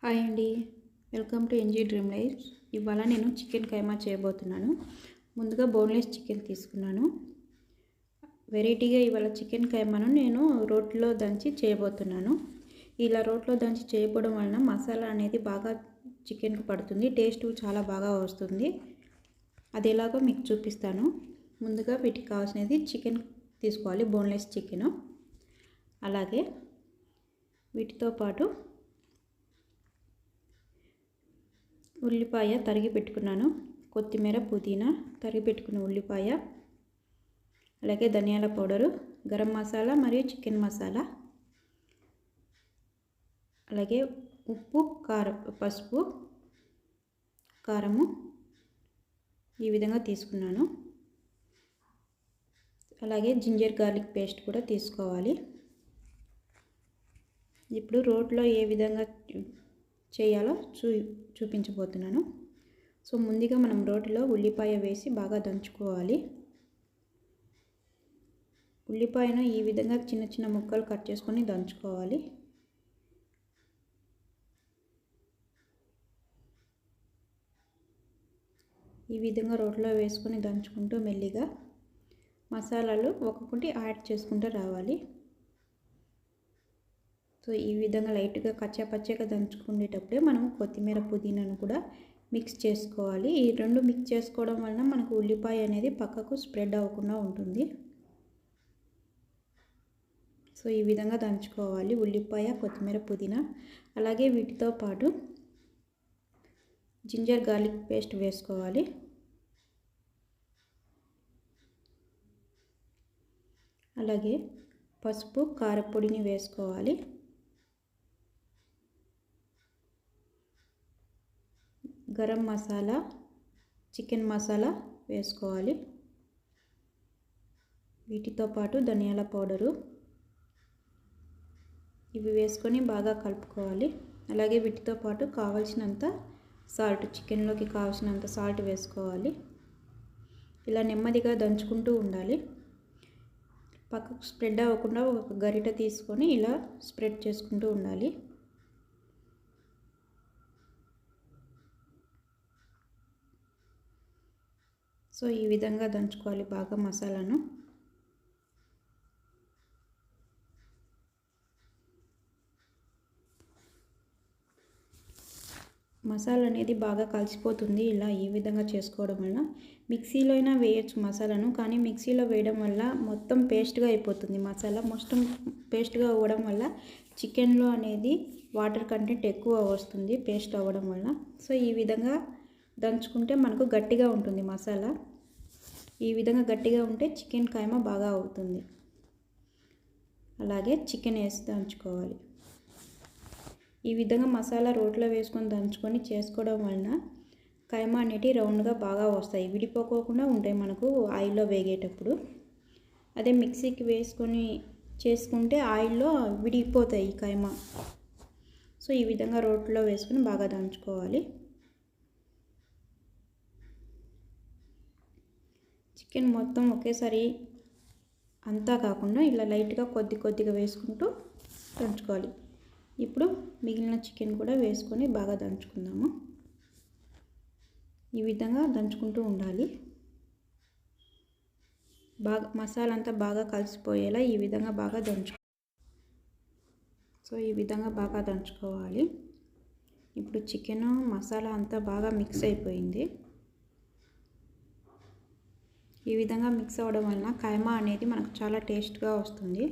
Hi అండి, welcome to NG dream life. ఇవాళ నేను చికెన్ కైమా చేయబోతున్నాను. ముందుగా బోన్లెస్ చికెన్ తీసుకున్నాను. వెరైటీగా ఇవాళ చికెన్ కైమాను నేను రోట్లో దంచి చేయబోతున్నాను. ఇలా రోట్లో దంచి చేయడం వలన మసాలా అనేది బాగా చికెన్కి పడుతుంది, టేస్ట్ చాలా బాగా వస్తుంది. అది ఎలాగో మీకు చూపిస్తాను. ముందుగా వీటికి కావాల్సినది చికెన్ తీసుకోవాలి, బోన్లెస్ చికెన్. అలాగే వీటితో పాటు ఉల్లిపాయ తరిగి పెట్టుకున్నాను, కొత్తిమీర, పుదీనా, తరిగి పెట్టుకున్న ఉల్లిపాయ, అలాగే ధనియాల పౌడరు, గరం మసాలా మరియు చికెన్ మసాలా, అలాగే ఉప్పు, కారం, పసుపు, కారము ఈ విధంగా తీసుకున్నాను. అలాగే జింజర్ గార్లిక్ పేస్ట్ కూడా తీసుకోవాలి. ఇప్పుడు రోట్లో ఏ విధంగా చేయాలో చూపించబోతున్నాను. సో ముందుగా మనం రోటిలో ఉల్లిపాయ వేసి బాగా దంచుకోవాలి. ఉల్లిపాయను ఈ విధంగా చిన్న చిన్న ముక్కలు కట్ చేసుకొని దంచుకోవాలి. ఈ విధంగా రోట్లో వేసుకొని దంచుకుంటూ మెల్లిగా మసాలాలు ఒక్కొక్కటి యాడ్ చేసుకుంటూ రావాలి. సో ఈ విధంగా లైట్గా కచ్చాపచ్చగా దంచుకునేటప్పుడే మనం కొత్తిమీర, పుదీనాను కూడా మిక్స్ చేసుకోవాలి. ఈ రెండు మిక్స్ చేసుకోవడం వలన మనకు ఉల్లిపాయ అనేది పక్కకు స్ప్రెడ్ అవ్వకుండా ఉంటుంది. సో ఈ విధంగా దంచుకోవాలి ఉల్లిపాయ, కొత్తిమీర, పుదీనా. అలాగే వీటితో పాటు జింజర్ గార్లిక్ పేస్ట్ వేసుకోవాలి. అలాగే పసుపు, కారపొడిని వేసుకోవాలి. గరం మసాలా, చికెన్ మసాలా వేసుకోవాలి. వీటితో పాటు ధనియాల పౌడరు ఇవి వేసుకొని బాగా కలుపుకోవాలి. అలాగే వీటితో పాటు కావాల్సినంత సాల్ట్, చికెన్లోకి కావాల్సినంత సాల్ట్ వేసుకోవాలి. ఇలా నెమ్మదిగా దంచుకుంటూ ఉండాలి. పక్కకు స్ప్రెడ్ అవ్వకుండా ఒక గరిటె తీసుకొని ఇలా స్ప్రెడ్ చేసుకుంటూ ఉండాలి. సో ఈ విధంగా దంచుకోవాలి బాగా మసాలాను. మసాలా అనేది బాగా కలిసిపోతుంది ఇలా ఈ విధంగా చేసుకోవడం వల్ల. మిక్సీలో అయినా వేయచ్చు మసాలాను, కానీ మిక్సీలో వేయడం వల్ల మొత్తం పేస్ట్గా అయిపోతుంది. మసాలా మొత్తం పేస్ట్గా అవ్వడం వల్ల చికెన్లో అనేది వాటర్ కంటెంట్ ఎక్కువ వస్తుంది పేస్ట్ అవ్వడం వల్ల. సో ఈ విధంగా దంచుకుంటే మనకు గట్టిగా ఉంటుంది మసాలా. ఈ విధంగా గట్టిగా ఉంటే చికెన్ కైమా బాగా అవుతుంది. అలాగే చికెన్ వేసి దంచుకోవాలి. ఈ విధంగా మసాలా రోట్లో వేసుకొని దంచుకొని చేసుకోవడం వలన కైమా అనేటివి రౌండ్గా బాగా వస్తాయి, విడిపోకోకుండా ఉంటాయి మనకు ఆయిల్లో వేగేటప్పుడు. అదే మిక్సీకి వేసుకొని చేసుకుంటే ఆయిల్లో విడిపోతాయి కైమా. సో ఈ విధంగా రోట్లో వేసుకొని బాగా దంచుకోవాలి. చికెన్ మొత్తం ఒకేసారి అంతా కాకుండా ఇలా లైట్గా కొద్దిగా వేసుకుంటూ దంచుకోవాలి. ఇప్పుడు మిగిలిన చికెన్ కూడా వేసుకొని బాగా దంచుకుందాము. ఈ విధంగా దంచుకుంటూ ఉండాలి. బాగా మసాలా అంతా బాగా కలిసిపోయేలా ఈ విధంగా బాగా సో ఈ విధంగా బాగా దంచుకోవాలి. ఇప్పుడు చికెన్ మసాలా అంతా బాగా మిక్స్ అయిపోయింది. ఈ విధంగా మిక్స్ అవ్వడం వలన కైమా అనేది మనకు చాలా టేస్ట్గా వస్తుంది.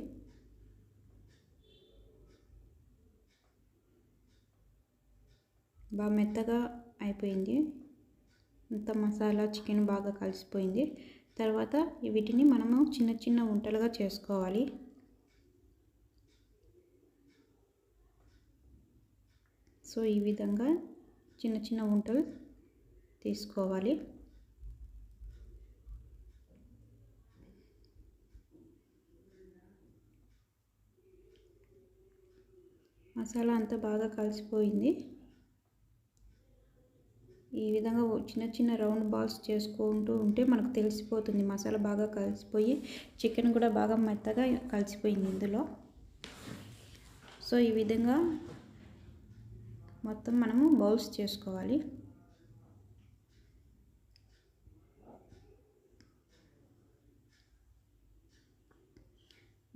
బాగా మెత్తగా అయిపోయింది, అంత మసాలా చికెన్ బాగా కలిసిపోయింది. తర్వాత వీటిని మనము చిన్న చిన్న వంటలుగా చేసుకోవాలి. సో ఈ విధంగా చిన్న చిన్న వంటలు తీసుకోవాలి. మసాలా అంతా బాగా కలిసిపోయింది. ఈ విధంగా చిన్న చిన్న రౌండ్ బాల్స్ చేసుకుంటూ ఉంటే మనకు తెలిసిపోతుంది మసాలా బాగా కలిసిపోయి చికెన్ కూడా బాగా మెత్తగా కలిసిపోయింది ఇందులో. సో ఈ విధంగా మొత్తం మనము బౌల్స్ చేసుకోవాలి.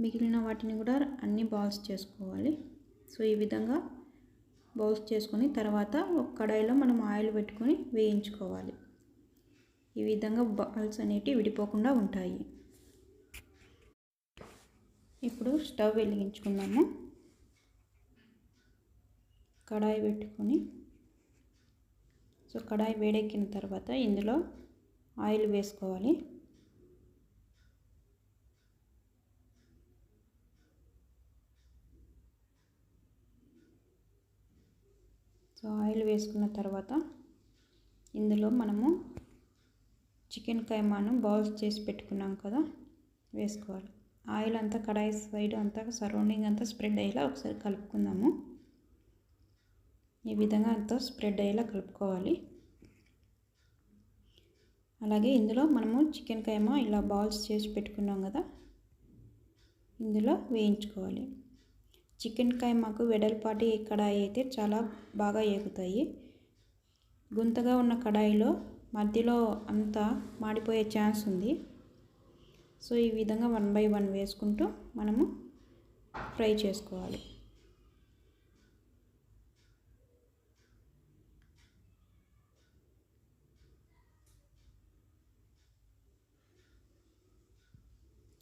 మిగిలిన వాటిని కూడా అన్ని బాల్స్ చేసుకోవాలి. సో ఈ విధంగా బౌల్స్ చేసుకొని తర్వాత ఒక కడాయిలో మనం ఆయిల్ పెట్టుకొని వేయించుకోవాలి. ఈ విధంగా బాల్స్ అనేటివి విడిపోకుండా ఉంటాయి. ఇప్పుడు స్టవ్ వెలిగించుకుందాము. కడాయి పెట్టుకొని కడాయి వేడెక్కిన తర్వాత ఇందులో ఆయిల్ వేసుకోవాలి. ఆయిల్ వేసుకున్న తర్వాత ఇందులో మనము చికెన్ కైమాను బాల్స్ చేసి పెట్టుకున్నాం కదా, వేసుకోవాలి. ఆయిల్ అంతా కడాయి సైడ్ అంతా సరౌండింగ్ అంతా స్ప్రెడ్ అయ్యేలా ఒకసారి కలుపుకుందాము. ఈ విధంగా అంతా స్ప్రెడ్ అయ్యేలా కలుపుకోవాలి. అలాగే ఇందులో మనము చికెన్ కైమా ఇలా బాల్స్ చేసి పెట్టుకున్నాం కదా, ఇందులో వేయించుకోవాలి. చికెన్ కైమాకు వెడల్పాటి కడాయి అయితే చాలా బాగా ఏగుతాయి. గుంతగా ఉన్న కడాయిలో మధ్యలో అంతా మాడిపోయే ఛాన్స్ ఉంది. సో ఈ విధంగా 1 by 1 వేసుకుంటూ మనము ఫ్రై చేసుకోవాలి.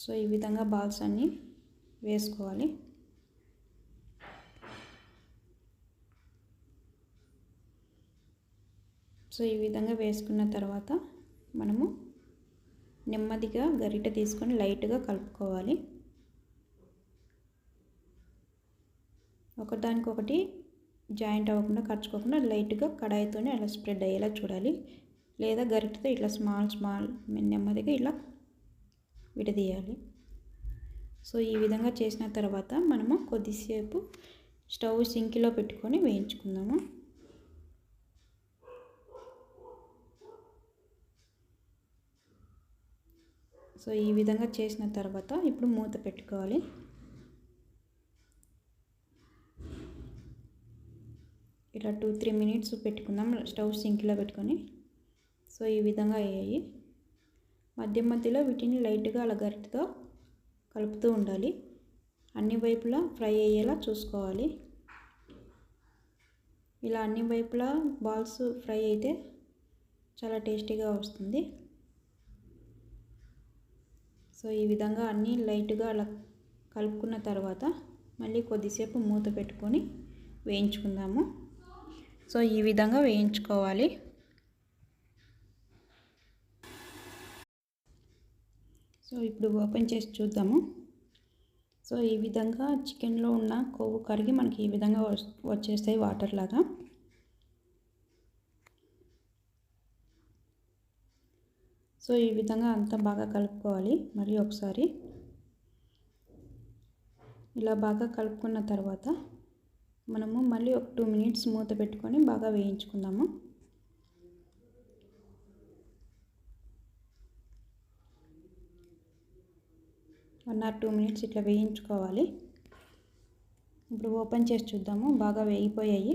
సో ఈ విధంగా బాల్స్ అన్నీ వేసుకోవాలి. సో ఈ విధంగా వేసుకున్న తర్వాత మనము నెమ్మదిగా గరిటె తీసుకొని లైట్గా కలుపుకోవాలి. ఒకదానికొకటి జాయింట్ అవ్వకుండా కరుచుకోకుండా లైట్గా కడాయితోనే అలా స్ప్రెడ్ అయ్యేలా చూడాలి. లేదా గరిటెతో ఇట్లా స్మాల్ నెమ్మదిగా ఇలా విడదీయాలి. సో ఈ విధంగా చేసిన తర్వాత మనము కొద్దిసేపు స్టవ్ సింక్లో పెట్టుకొని వేయించుకుందాము. సో ఈ విధంగా చేసిన తర్వాత ఇప్పుడు మూత పెట్టుకోవాలి. ఇలా 2-3 minutes పెట్టుకుందాం స్టవ్ సింక్లో పెట్టుకొని. సో ఈ విధంగా అయ్యాయి. మధ్యలో వీటిని లైట్గా అలా గరిటెతో కలుపుతూ ఉండాలి. అన్ని వైపులా ఫ్రై అయ్యేలా చూసుకోవాలి. ఇలా అన్ని వైపులా బాల్స్ ఫ్రై అయితే చాలా టేస్టీగా వస్తుంది. సో ఈ విధంగా అన్నీ లైట్గా అలా కలుపుకున్న తర్వాత మళ్ళీ కొద్దిసేపు మూత పెట్టుకొని వేయించుకుందాము. సో ఈ విధంగా వేయించుకోవాలి. సో ఇప్పుడు ఓపెన్ చేసి చూద్దాము. సో ఈ విధంగా చికెన్లో ఉన్న కొవ్వు కరిగి మనకి ఈ విధంగా వచ్చేస్తాయి వాటర్ లాగా. సో ఈ విధంగా అంతా బాగా కలుపుకోవాలి. మరి ఒకసారి ఇలా బాగా కలుపుకున్న తర్వాత మనము మళ్ళీ ఒక 2 minutes మూత పెట్టుకొని బాగా వేయించుకుందాము. వన్ ఆర్ 2 minutes ఇట్లా వేయించుకోవాలి. ఇప్పుడు ఓపెన్ చేసి చూద్దాము. బాగా వేగిపోయాయి.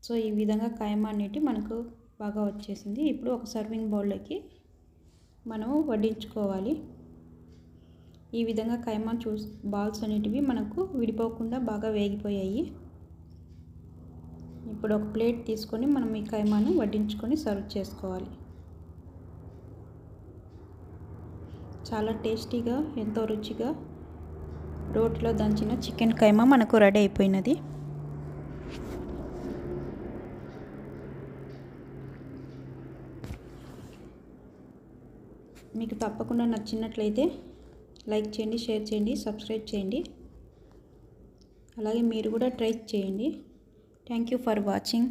సో ఈ విధంగా కైమా అనేది మనకు బాగా వచ్చేసింది. ఇప్పుడు ఒక సర్వింగ్ బౌల్లోకి మనము వడ్డించుకోవాలి. ఈ విధంగా కైమా బాల్స్ అనేటివి మనకు విడిపోకుండా బాగా వేగిపోయాయి. ఇప్పుడు ఒక ప్లేట్ తీసుకొని మనం ఈ కైమాను వడ్డించుకొని సర్వ్ చేసుకోవాలి. చాలా టేస్టీగా ఎంతో రుచిగా రోట్లో దంచిన చికెన్ కైమా మనకు రెడీ అయిపోయినది. మీకు తప్పకుండా నచ్చినట్లయితే లైక్ చేయండి, షేర్ చేయండి, సబ్స్క్రైబ్ చేయండి. అలాగే మీరు కూడా ట్రై చేయండి. Thank you for watching.